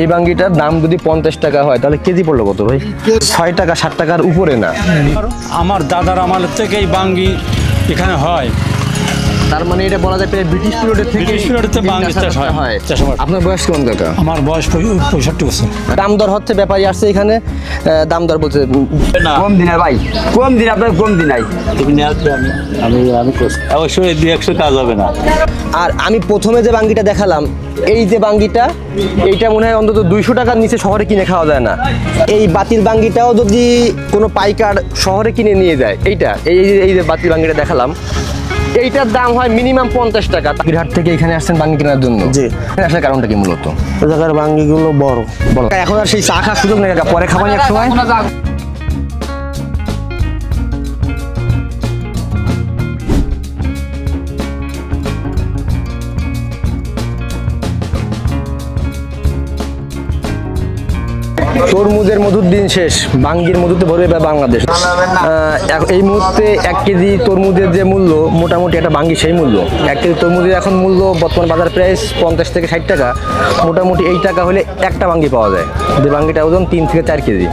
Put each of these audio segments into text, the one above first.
এই বাঙ্গিটার দাম যদি 50 টাকা হয় তাহলে কেজি পড়লো কত ভাই? 6 টাকা 7 টাকার উপরে না। আমার দাদার আমলের থেকে এই বাঙ্গি এখানে হয়। তার মানে এটা বলা যায় ব্রিটিশ পিরিয়ডের থেকে বাঙ্গি চাষ হয়। আপনার বয়স কেমন কাকা? আমার বয়স 65 বছর। দাম দর হচ্ছে, ব্যাপারী আসছে এখানে দাম দর বলছে কম দিন ভাই, কম দিন, আপনার কম দিন নাই। তুমি আমি অবশ্যই 200 কাজ হবে না। আর আমি প্রথমে যে বাঙ্গিটা দেখালাম, এই যে বাঙ্গিটা, এইটা মনে হয় অন্তত 200 টাকার নিচে শহরে কিনে খাওয়া যায় না। এই বাতিল বাঙ্গিটাও যদি কোনো পাইকার শহরে কিনে নিয়ে যায়, এই যে বাতিল বাঙ্গিটা দেখালাম, এইটার দাম হয় মিনিমাম 50 টাকা। হাট থেকে এখানে আসছেন বাঙ্গি কেনার জন্য? জি। আসার কারণটা কি মূলত? ওই জায়গার বাঙ্গিগুলো বড় বড়। এখন আর সেই চা খাওয়ার সুযোগ নেই কাকা, পরে খাবেন এক সময়। তরমুজের মধুর দিন শেষ, বাঙ্গির মধুতে ভরবে বাংলাদেশ। এই মুহূর্তে 1 কেজি তরমুজের যে মূল্য, মোটামুটি একটা বাঙ্গি সেই মূল্য। 1 কেজি তরমুজের এখন মূল্য বর্তমান বাজার প্রাইস 50 থেকে 60 টাকা। মোটামুটি এই টাকা হলে একটা বাঙ্গি পাওয়া যায়, যে বাঙ্গিটা ওজন 3 থেকে 4 কেজি।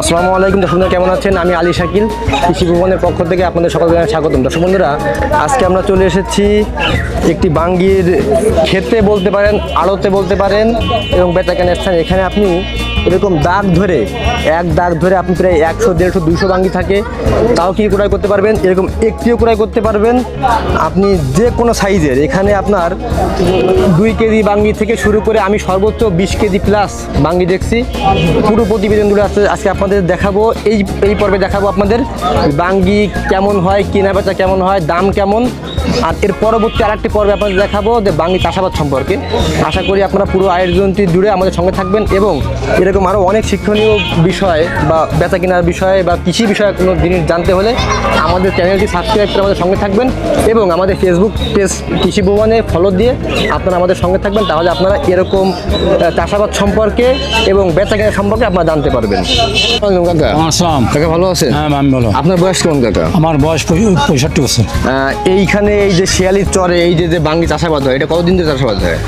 আসসালামু আলাইকুম দর্শক বন্ধুরা, কেমন আছেন? আমি আলী শাকিল, কৃষি ভবনের পক্ষ থেকে আপনাদের সকলকে স্বাগতম। দর্শক বন্ধুরা, আজকে আমরা চলে এসেছি একটি বাঙ্গির খেতে বলতে পারেন, আড়তে বলতে পারেন, এবং বেচাকেনার স্থান। এখানে আপনি এরকম দাগ ধরে, এক দাগ ধরে আপনি প্রায় 100, 150, 200 বাঙ্গি থাকে, তাও কি ক্রয় করতে পারবেন। এরকম একটিও ক্রয় করতে পারবেন আপনি যে কোনো সাইজের। এখানে আপনার 2 কেজি বাঙ্গি থেকে শুরু করে আমি সর্বোচ্চ 20 কেজি প্লাস বাঙ্গি দেখছি। পুরো প্রতিবেদনগুলো আজকে আপনাদের দেখাবো। এই পর্বে দেখাবো আপনাদের বাঙ্গি কেমন হয়, কেনা বেচা কেমন হয়, দাম কেমন। আর এর পরবর্তী আরেকটি পর্বে আপনাদের দেখাবো যে বাঙ্গি চাষাবাদ সম্পর্কে। আশা করি আপনারা পুরো আয়োজনটি জুড়ে আমাদের সঙ্গে থাকবেন, এবং এরকম আরও অনেক শিক্ষণীয় বিষয় বা বেচা কেনার বিষয়ে বা কৃষি বিষয়ে কোনো জিনিস জানতে হলে আমাদের চ্যানেলটি সাবস্ক্রাইব করে আমাদের সঙ্গে থাকবেন, এবং আমাদের ফেসবুক পেজ কৃষি ভবনে ফলো দিয়ে আপনারা আমাদের সঙ্গে থাকবেন। তাহলে আপনারা এরকম চাষাবাদ সম্পর্কে এবং বেচা কেনা সম্পর্কে আপনারা জানতে পারবেন। কাকা, কাকা ভালো আছেন? হ্যাঁ আমি ভালো। আপনার বয়স কেমন কাকা? আমার বয়স 65 বছর। এইখানে এই যে শিয়ালির চরে এই যে বাঙ্গি চাষাবাদ হয়, এটা কতদিন ধরে চাষাবাদ হয়?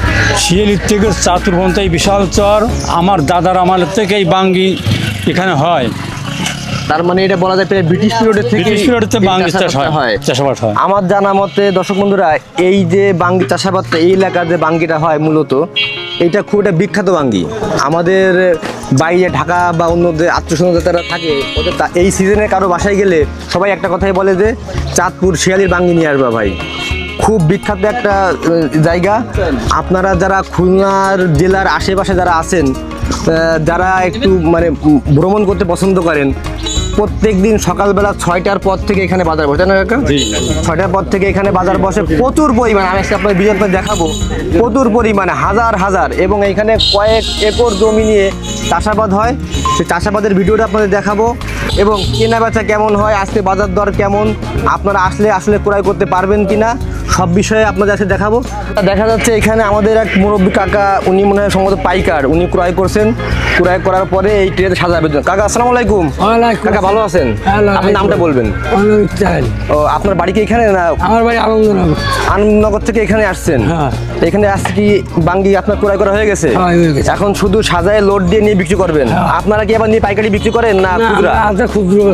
শিয়ালির থেকে চাতুর্বন্ত এই বিশাল চর, আমার দাদার আমলের থেকে এই বাঙ্গি এখানে হয়। তার মানে এটা বলা যায় ব্রিটিশ পিরিয়ডের থেকে বাঙ্গি চাষাবাদ হয়। আমার জানা মতে দর্শক বন্ধুরা, এই যে বাঙ্গি চাষাবাদটা এই এলাকার যে বাঙ্গিটা হয় মূলত, এইটা খুব একটা বিখ্যাত বাঙ্গি। আমাদের বাইরে ঢাকা বা অন্য যে আত্মীয় যারা থাকে, ওদের এই সিজনে কারো বাসায় গেলে সবাই একটা কথাই বলে যে চাঁদপুর শিয়ালির বাঙ্গি নিয়ে আসবা ভাই। খুব বিখ্যাত একটা জায়গা। আপনারা যারা খুলনার জেলার আশেপাশে যারা আছেন, যারা একটু মানে ভ্রমণ করতে পছন্দ করেন, প্রত্যেক দিন সকালবেলা 6টার পর থেকে এখানে বাজার বসে না কাকা? 6টার পর থেকে এখানে বাজার বসে প্রচুর পরিমাণ। আমি আজকে আপনার ভিডিওতে দেখাবো প্রচুর পরিমাণে, হাজার হাজার, এবং এখানে কয়েক একর জমি নিয়ে চাষাবাদ হয়। সেই চাষাবাদের ভিডিওটা আপনাদের দেখাবো, এবং কেনা বেচা কেমন হয়, আজকে বাজার দর কেমন, আপনারা আসলে ক্রয় করতে পারবেন কিনা, সব বিষয়ে আপনাদের কাছে দেখাবো। দেখা যাচ্ছে এখানে আমাদের এক মুরব্বী কাকা, উনি মনে হয় সম্ভবত পাইকার, উনি ক্রয় করছেন। ক্রয় করার পরে এই ট্রেতে সাজাবেন। কাকা আসসালামু আলাইকুম। কাকা ভালো আছেন? আপনার নামটা বলবেন। ও, আপনার বাড়ি কি এখানে না? আমার বাড়ি আনন্দনগর। আনন্দনগর থেকে এখানে আসছেন? এখানে আসছে কি বাঙ্গি আপনার ক্রয় করা হয়ে গেছে? এখন শুধু সাজায় লোড দিয়ে নিয়ে বিক্রি করবেন? আপনারা কি আবার নিয়ে পাইকারি বিক্রি করেন না খুচরা? খুচরো।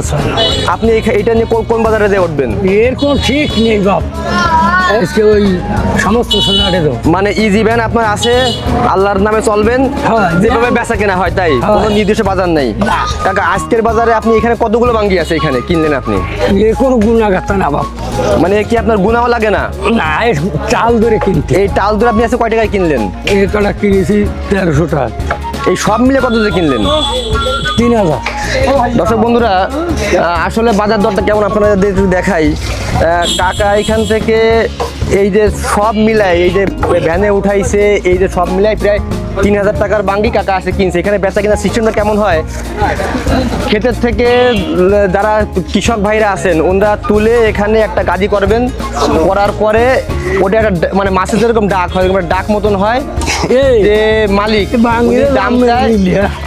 আপনি এটা নিয়ে কোন বাজারে দিয়ে উঠবেন? এর কোনো ঠিক নেই বাপ, ওই সমস্ত মানে ইজি ভ্যান আপনার আছে, আল্লাহর নামে চলবেন, যেভাবে বেচা কেনা হয় তাই, কোনো নির্দিষ্ট বাজার নেই। কাকা আজকের বাজারে আপনি এখানে কতগুলো বাঙ্গি আছে এখানে কিনলেন আপনি? এর কোনো গুণাগাতা না বাপ। মানে কি আপনার গুণাও লাগে না? না, চাল ধরে কিনতে। এই চাল ধরে আপনি আজকে কয় টাকায় কিনলেন? এই কটা কিনেছি 1300 টাকা। এই সব মিলে কত দিয়ে কিনলেন? 3000। দর্শক বন্ধুরা, আসলে বাজার দরটা কেমন আপনারা দেখাই। কাকা এখান থেকে এই যে সব মিলাই, এই যে ভ্যানে উঠাইছে, এই যে সব মিলাই প্রায় 3000 টাকার বাঙ্গি কাকা আসে কিনছে। এখানে বেচা কিনা সিস্টেমটা কেমন হয়, ক্ষেতের থেকে যারা কৃষক ভাইরা আছেন ওনারা তুলে এখানে একটা গাদি করবেন, করার পরে ওটা একটা মানে মাছের যেরকম ডাক হয় এরকম একটা ডাক মতন হয়, যে মালিক উনি দাম দেয়,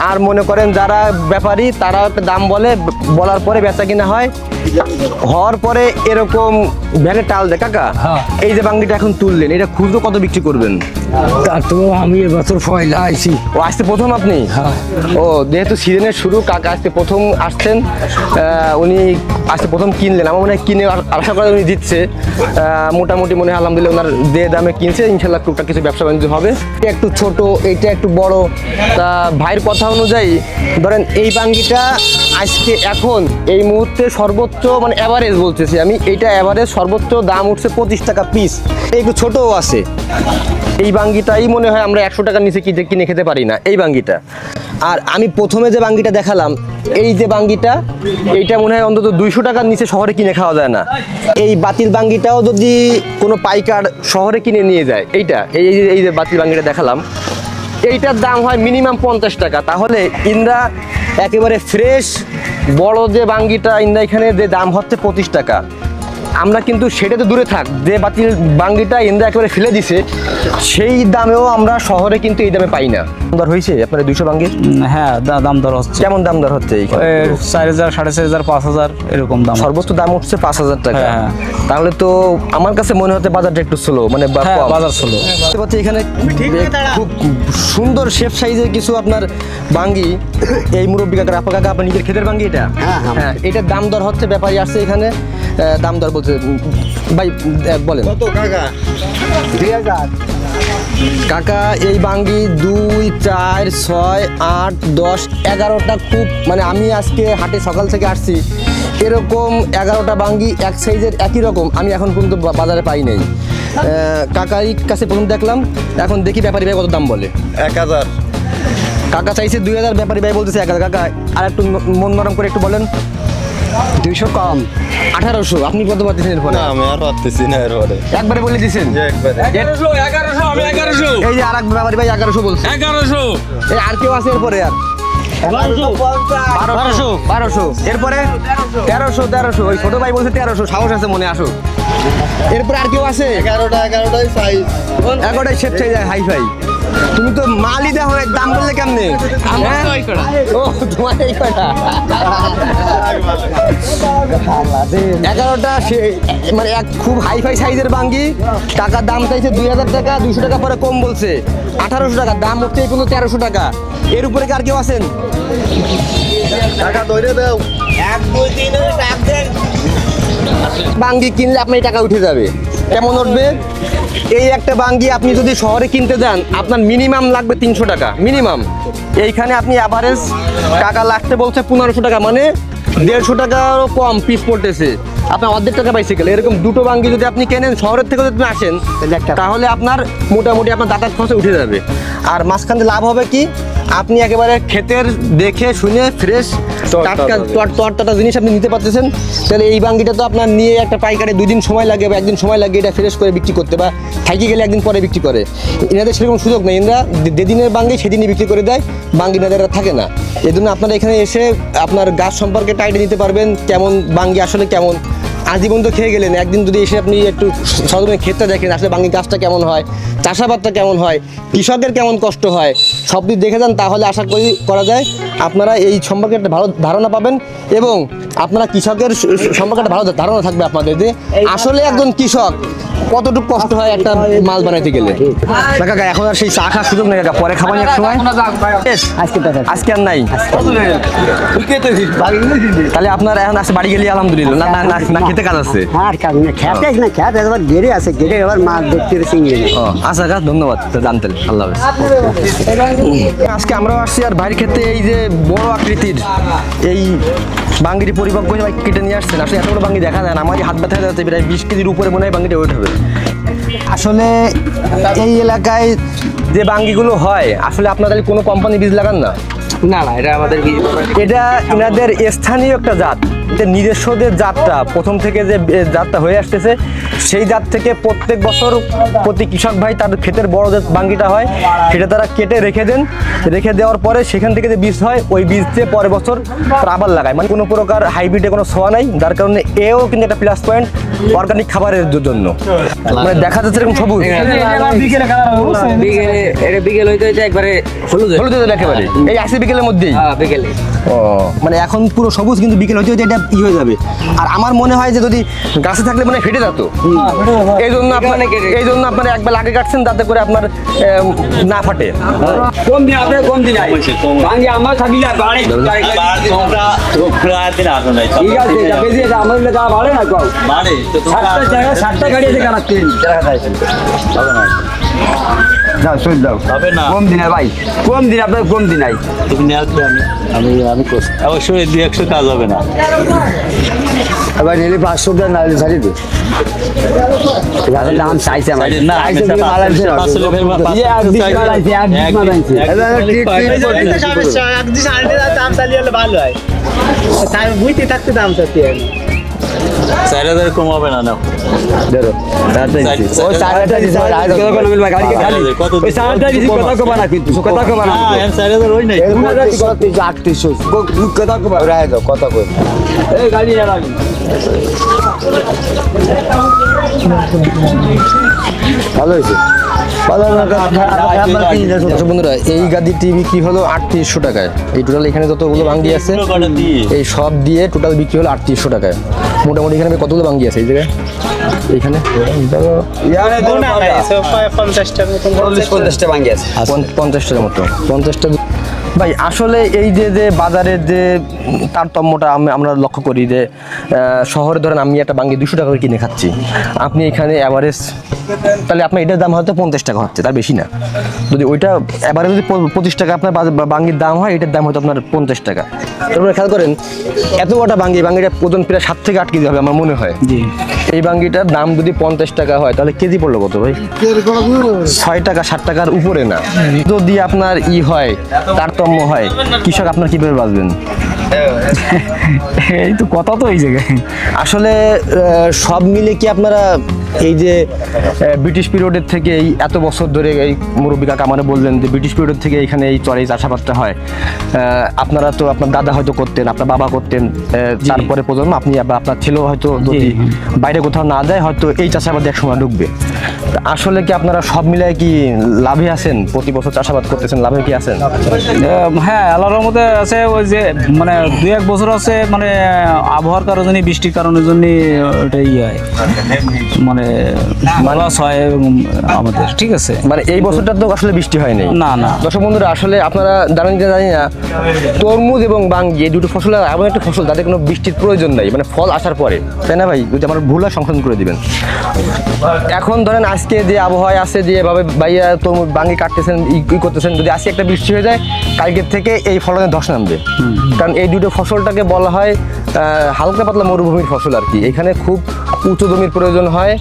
আর মনে করেন যারা ব্যাপারী তারা একটা দাম বলে, বলার পরে বেচা কিনা হয়। হওয়ার পরে এরকম ভ্যানে টাল দেয়। কাকা এই যে বাঙ্গিটা এখন তুললেন, এটা খুচরো কত বিক্রি করবেন? তার তো আমি এবছর পয়লা আইছি। ও আসতে প্রথম আপনি? ও যেহেতু সিজনের শুরু, কাকা আসতে প্রথম আসছেন, উনি আসতে প্রথম কিনলেন। আমার মনে হয় কিনে আশা করে উনি দিচ্ছে, মোটামুটি মনে হয় আলহামদুলিল্লাহ ওনার যে দামে কিনছে ইনশাল্লাহ টুকটাক কিছু ব্যবসা বাণিজ্য হবে। এটা একটু ছোট, এইটা একটু বড়। তা ভাইয়ের কথা অনুযায়ী ধরেন এই বাঙ্গিটা আজকে এখন এই মুহূর্তে সর্বোচ্চ মানে অ্যাভারেজ বলতেছি আমি, এইটা অ্যাভারেজ সর্বোচ্চ দাম উঠছে 25 টাকা পিস। একটু ছোটও আছে। এই বাঙ্গিটাই মনে হয় আমরা 100 টাকার নিচে কিনে খেতে পারি না এই বাঙ্গিটা। আর আমি প্রথমে যে বাঙ্গিটা দেখালাম, এই যে বাঙ্গিটা, এইটা মনে হয় অন্তত 200 টাকার নিচে শহরে কিনে খাওয়া যায় না। এই বাতিল বাঙ্গিটাও যদি কোনো পাইকার শহরে কিনে নিয়ে যায়, এই যে বাতিল বাঙ্গিটা দেখালাম, এইটার দাম হয় মিনিমাম 50 টাকা। তাহলে ইন্দ্রা একেবারে ফ্রেশ বড় যে বাঙ্গিটা ইন্দ্রা এখানে যে দাম হচ্ছে 25 টাকা, আমরা কিন্তু সেটা তো দূরে থাক, যে বাতিল বাঙ্গিটা ইন্দ্রা একেবারে ফেলে দিছে সেই দামেও আমরা শহরে কিন্তু এই দামে পাই না। দাম দর হয়েছে আপনার 200 বাঙ্গির? হ্যাঁ, দাম দর হচ্ছে। কেমন দাম দর হচ্ছে? 4000, 4500, 5000 এরকম দাম। সর্বোচ্চ দাম উঠছে 5000 টাকা। হ্যাঁ। তাহলে তো আমার কাছে মনে হচ্ছে বাজারটা একটু স্লো, মানে বাজার স্লো। এখানে খুব সুন্দর শেপ সাইজের কিছু আপনার বাঙ্গি, এই মুরব্বী কাকা, আপা কাকা আপনার নিজের ক্ষেতের বাঙ্গি এটা? হ্যাঁ, এটার দাম দর হচ্ছে, ব্যাপারী আসছে এখানে দাম দর বলছে। ভাই বলেন কত কাকা? 2000 কাকা। এই বাঙ্গি 2, 4, 6, 8, 10, 11টা খুব মানে আমি আজকে হাটে সকাল থেকে আসছি, এরকম 11টা বাঙ্গি এক সাইজের একই রকম আমি এখন পর্যন্ত বাজারে পাই নাই। কাকার কাছে প্রথম দেখলাম, এখন দেখি ব্যাপারী ভাই কত দাম বলে। 1000 কাকা চাইছে 2000, ব্যাপারী ভাই বলতেছে 1000। কাকা আর একটু মন নরম করে একটু বলেন। 200 কম। 1800। আপনি কত পাচ্ছেন এরপরে? না আমি আর পারতেছি না এরপরে একবারে বলে দিয়েছেন? একবারে 1100 আমি 1100 এই যে আরেক ব্যাপারী ভাই 1100 বলছে। 1100 এই আর কেউ আছে এরপরে? আর 1200 এরপরে 1300 ওই ছোট ভাই বলছে 1300, সাহস আছে মনে, আসো। এরপরে আর কেউ আছে? 11টাই সাইজ 11টাই শেপ চাই যায় হাই ফাই। তুমি তো মালই দেখো, দাম বললে কেমনে? ও তোমার এই কয়টা 11টা মানে এক খুব হাই ফাই সাইজের বাঙ্গি। টাকার দাম চাইছে 2000 টাকা, 200 টাকা পরে কম বলছে 1800 টাকা, দাম হচ্ছে এই পর্যন্ত 1300 টাকা। এর উপরে কি আর কেউ আছেন? টাকা ধরে দাও। বাঙ্গি কিনলে আপনার টাকা উঠে যাবে। কেমন উঠবে? এই একটা বাঙ্গি আপনি যদি শহরে কিনতে যান আপনার মিনিমাম লাগবে 300 টাকা মিনিমাম। এইখানে আপনি অ্যাভারেজ টাকা লাগতে বলছে 1500 টাকা, মানে 150 টাকারও কম পিস পড়তেছে। আপনার অর্ধেক টাকা বাইসাইকেল। এরকম দুটো বাঙ্গি যদি আপনি কেনেন শহরের থেকে যদি আসেন, তাহলে আপনার মোটামুটি আপনার যাতায়াত খরচে উঠে যাবে। আর মাঝখানে লাভ হবে কি, আপনি একেবারে ক্ষেতের দেখে শুনে ফ্রেশ টাটকা তরতাজা জিনিস আপনি নিতে পারতেছেন। তাহলে এই বাঙ্গিটা তো আপনার নিয়ে একটা পাইকারে 2 দিন সময় লাগে বা 1 দিন সময় লাগে এটা ফ্রেশ করে বিক্রি করতে, বা থাকি গেলে 1 দিন পরে বিক্রি করে। এনাদের সেরকম সুযোগ নেই, এনারা যেদিনের বাঙ্গি সেদিনই বিক্রি করে দেয়, বাঙ্গি এনাদের থাকে না। এই জন্য আপনারা এখানে এসে আপনার গাছ সম্পর্কে একটা আইডিয়া নিতে পারবেন, কেমন বাঙ্গি আসলে কেমন। আজীবন তো খেয়ে গেলেন, একদিন যদি এসে আপনি একটু সদমে ক্ষেতটা দেখেন আসলে বাঙ্গি গাছটা কেমন হয়, চাষাবাদটা কেমন হয়, কৃষকের কেমন কষ্ট হয়, সব দিক দেখে যান, তাহলে আশা করা যায় আপনারা এই সম্পর্কে একটা ভালো ধারণা পাবেন, এবং আপনারা কৃষকের সম্পর্কে একটা ভালো ধারণা থাকবে আপনাদের, যে আসলে একজন কৃষক কতটুকু কষ্ট হয় একটা মাল বানাইতে গেলে। কাকা এখন আর সেই চা খাওয়ার সুযোগ নেই কাকা, পরে খাবেন এক সময়। আজকে আর নাই। তাহলে আপনার এখন আসে বাড়ি গেলে আলহামদুলিল্লাহ, না না না খেতে কাজ আছে? আর কাজ না, খেতে না, খেতে একবার গেড়ে আছে, গেড়ে এবার মাছ দেখতে চিংড়ি। ও আচ্ছা কাকা, ধন্যবাদ জানতেন। আল্লাহ হাফেজ। আজকে আমরাও আসছি আর বাইরের ক্ষেত্রে এই যে বড় আকৃতির এই বাঙ্গিটি পরিপক্ক হয়ে কেটে নিয়ে আসছেন। আসলে এত বড় বাঙ্গি দেখা যায় না, আমারই হাত ব্যথা হয়ে যাচ্ছে, প্রায় 20 কেজির উপরে মনে হয় বাঙ্গিটা ওয়েট হবে। আসলে এই এলাকায় যে বাঙ্গিগুলো হয়, আসলে আপনাদের কোনো কোম্পানি বীজ লাগান না? না না, এটা আমাদের এটা এনাদের স্থানীয় একটা জাত, যে নিজস্ব যে জাতটা প্রথম থেকে যে জাতটা হয়ে আসতেছে, সেই জাত থেকে প্রত্যেক বছর প্রতি কৃষক ভাই তার ক্ষেতের বড় যে বাঙ্গিটা হয় সেটা তারা কেটে রেখে দেন। রেখে দেওয়ার পরে সেখান থেকে যে বীজ হয় ওই বীজ দিয়ে পরের বছর তারা আবার লাগায়। মানে কোনো প্রকার হাইব্রিডে কোনো ছোঁয়া নাই, যার কারণে এও কিন্তু একটা প্লাস পয়েন্ট অর্গানিক খাবারের জন্য। মানে দেখা যাচ্ছে এরকম সবুজ বিকেল হইতে হইতে একবারে হলুদ হলুদ একেবারে এই 80 বিকেলের মধ্যেই। বিকেলে ও মানে এখন পুরো সবুজ, কিন্তু বিকেল হইতে হইতে এটা হয়ে যাবে। আর আমার মনে হয় যে যদি গাছে থাকলে মানে ফেটে যেত, এই জন্য আপনার একবার আগে কাটছেন যাতে করে আপনার না ফাটে। কম দিন আপনার কম দিন ভাঙ্গি আমার থাকিলে বাড়ে ঠিক আছে, এটা বেশি আছে আমার যা বাড়ে না কম বাড়ে তো 60টা জায়গা 60টা গাড়ি আছে কেন তিন না শুন দাও হবে না কম দিন ভাই, কম দিন আপনার কম দিন নাই তুমি নেওয়া আমি অবশ্যই 200 কাজ হবে না। এবার নিলে 500 টাকা না ছাড়ি দে দাম চাইছে আমার না চাইছে তুমি মালাইছে ইয়ে আর 20 মালাইছে আর 20 মালাইছে এটা ঠিক একদিন আনতে দাম চালিয়ে হলে ভালো হয়, তাই বুঝতে থাকতে দাম চাচ্ছি 4000 কম হবে না না ধরো তাড়াতাড়ি ও 4000 দিছে আজ কত কোন মিল গাড়ি কে গাড়ি ওই 4000 দিছে কত কো বানা কিন্তু কত কো বানা হ্যাঁ 4000 ওই নাই 3800 কত কো রায় দাও কত কো এই গাড়ি লাগি ভালো হইছে বন্ধুরা এই গাদিটি বিক্রি হলো 3800 টাকায়। এই টোটাল এখানে যতগুলো বাঙ্গি আছে এই সব দিয়ে টোটাল বিক্রি হলো 3800 টাকায়। মোটামুটি এখানে কতগুলো বাঙ্গি আছে এই জায়গায়? এইখানে 50টা ভাঙ্গি আছে 50টার মতো 50টা। ভাই আসলে এই যে বাজারের যে তারতম্যটা আমরা লক্ষ্য করি যে শহরে ধরেন আমি একটা বাঙ্গি 200 টাকা করে কিনে খাচ্ছি, আপনি এখানে অ্যাভারেজ তাহলে আপনার এটার দাম হয়তো 50 টাকা হচ্ছে, তার বেশি না। যদি ওইটা অ্যাভারেজ যদি 25 টাকা আপনার বাঙ্গির দাম হয়, এটার দাম হয়তো আপনার 50 টাকা। তারপরে খেয়াল করেন এত বড়টা বাঙ্গিটা ওজন প্রায় 7 থেকে 8 কেজি হবে আমার মনে হয়। এই বাঙ্গিটার দাম যদি 50 টাকা হয় তাহলে কেজি পড়লো কত ভাই? 6 টাকা 7 টাকার উপরে না। যদি আপনার হয় তারতম্য হয়, কৃষক আপনার কিভাবে বাঁচবেন? এই তো কথা তো এই জায়গায় আসলে সব মিলে কি আপনারা এই যে ব্রিটিশ পিরিয়ডের থেকে এই এত বছর ধরে এই মুরব্বী কাকা মানে বললেন যে ব্রিটিশ পিরিয়ড থেকে এখানে এই চরে চাষাবাদটা হয়, আপনারা তো আপনার দাদা হয়তো করতেন, আপনার বাবা করতেন, তারপরে প্রজন্ম আপনি আপনার ছেলেও হয়তো যদি বাইরে কোথাও না যায় হয়তো এই চাষাবাদে এক সময় ঢুকবে। আসলে কি আপনারা সব মিলায় কি লাভে আছেন? প্রতি বছর চাষাবাদ করতেছেন, লাভে কি আছেন? হ্যাঁ আল্লাহর মধ্যে আছে। ওই যে মানে 2-1 বছর আছে মানে আবহাওয়ার কারণে বৃষ্টির কারণের জন্য ওটা হয় মানে লস হয় আমাদের, ঠিক আছে। মানে এই বছরটা তো আসলে বৃষ্টি হয়নি। না না দর্শক বন্ধুরা আসলে আপনারা জানেন কি জানি না, তরমুজ এবং বাঙ্গি এই দুটো ফসল এমন একটা ফসল যাদের কোনো বৃষ্টির প্রয়োজন নাই, মানে ফল আসার পরে, তাই না ভাই? যদি আমার ভুল হয় সংশোধন করে দিবেন। এখন ধরেন আজকে যে আবহাওয়া আছে যে এভাবে ভাইয়া তরমুজ বাঙ্গি কাটতেছেন ই করতেছেন, যদি আজকে একটা বৃষ্টি হয়ে যায় কালকের থেকে এই ফলনে ধস নামবে। কারণ এই দুটো ফসলটাকে বলা হয় হালকা পাতলা মরুভূমির ফসল আর কি। এখানে খুব উঁচু জমির প্রয়োজন হয়,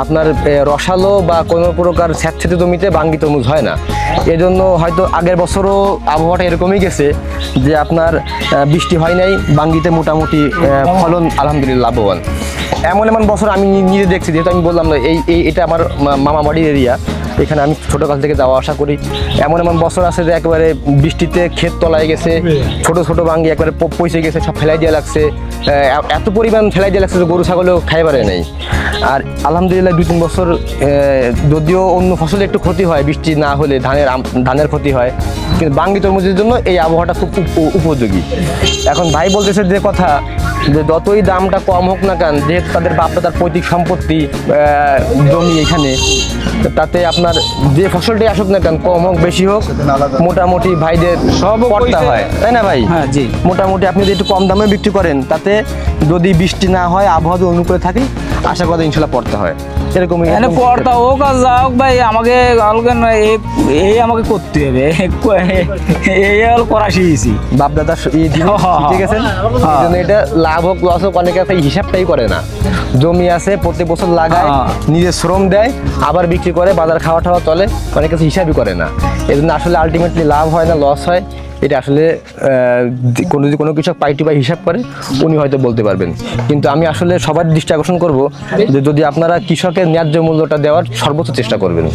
আপনার রসালো বা কোনো প্রকার স্যাঁতস্যাঁতে জমিতে বাঙ্গি তরমুজ হয় না। এজন্য হয়তো আগের বছরও আবহাওয়াটা এরকমই গেছে যে আপনার বৃষ্টি হয় নাই, বাঙ্গিতে মোটামুটি ফলন আলহামদুলিল্লাহ লাভবান। এমন বছর আমি নিজে দেখছি, যেহেতু আমি বললাম না এটা আমার মামা বাড়ির এরিয়া, এখানে আমি ছোটোকাল থেকে যাওয়া আসা করি। এমন বছর আছে যে একেবারে বৃষ্টিতে ক্ষেত তলায় গেছে, ছোট ছোট বাঙ্গি একবারে পচে গেছে, সব ফেলাই দিয়ে লাগছে, এত পরিমাণ ফেলাই দিয়ে লাগছে যে গরু ছাগলেও খাই পারে নাই। আর আলহামদুলিল্লাহ 2-3 বছর যদিও অন্য ফসলে একটু ক্ষতি হয় বৃষ্টি না হলে, ধানের ক্ষতি হয়, কিন্তু বাঙ্গি তরমুজের জন্য এই আবহাওয়াটা খুব উপযোগী। এখন ভাই বলতেছে যে কথা যে যতই দামটা কম হোক না কেন, যেহেতু তাদের বাপদাদার পৈতৃক সম্পত্তি জমি এখানে, তাতে আপনার যে ফসলটাই আসুক না কেন কম হোক বেশি হোক মোটামুটি ভাইদের সব করতে হয়, তাই না ভাই? হ্যাঁ জি। মোটামুটি আপনি যদি একটু কম দামে বিক্রি করেন, তাতে যদি বৃষ্টি না হয় আবহাওয়া অনুকূলে থাকে আশা করা ইনশাল্লাহ পড়তে হয়। এরকমই পড়তা হোক আর যা হোক ভাই আমাকে এই আমাকে করতে হবে, এই করা শিখেছি বাপদাদা শিখে গেছেন। এটা লাভ হোক লস হোক অনেকে আছে হিসাবটাই করে না, জমি আছে প্রত্যেক বছর লাগায়, নিজের শ্রম দেয়, আবার বিক্রি করে, বাজার খাওয়া টাওয়া চলে, অনেক কাছে হিসাবই করে না। এই জন্য আসলে আলটিমেটলি লাভ হয় না লস হয়, এটা আসলে যদি কোনো কৃষক পাইটি বা হিসাব করে উনি হয়তো বলতে পারবেন। কিন্তু আমি আসলে সবার দৃষ্টি আকর্ষণ করব যে যদি আপনারা কৃষকের ন্যায্য মূল্যটা দেওয়ার সর্বোচ্চ চেষ্টা করবেন।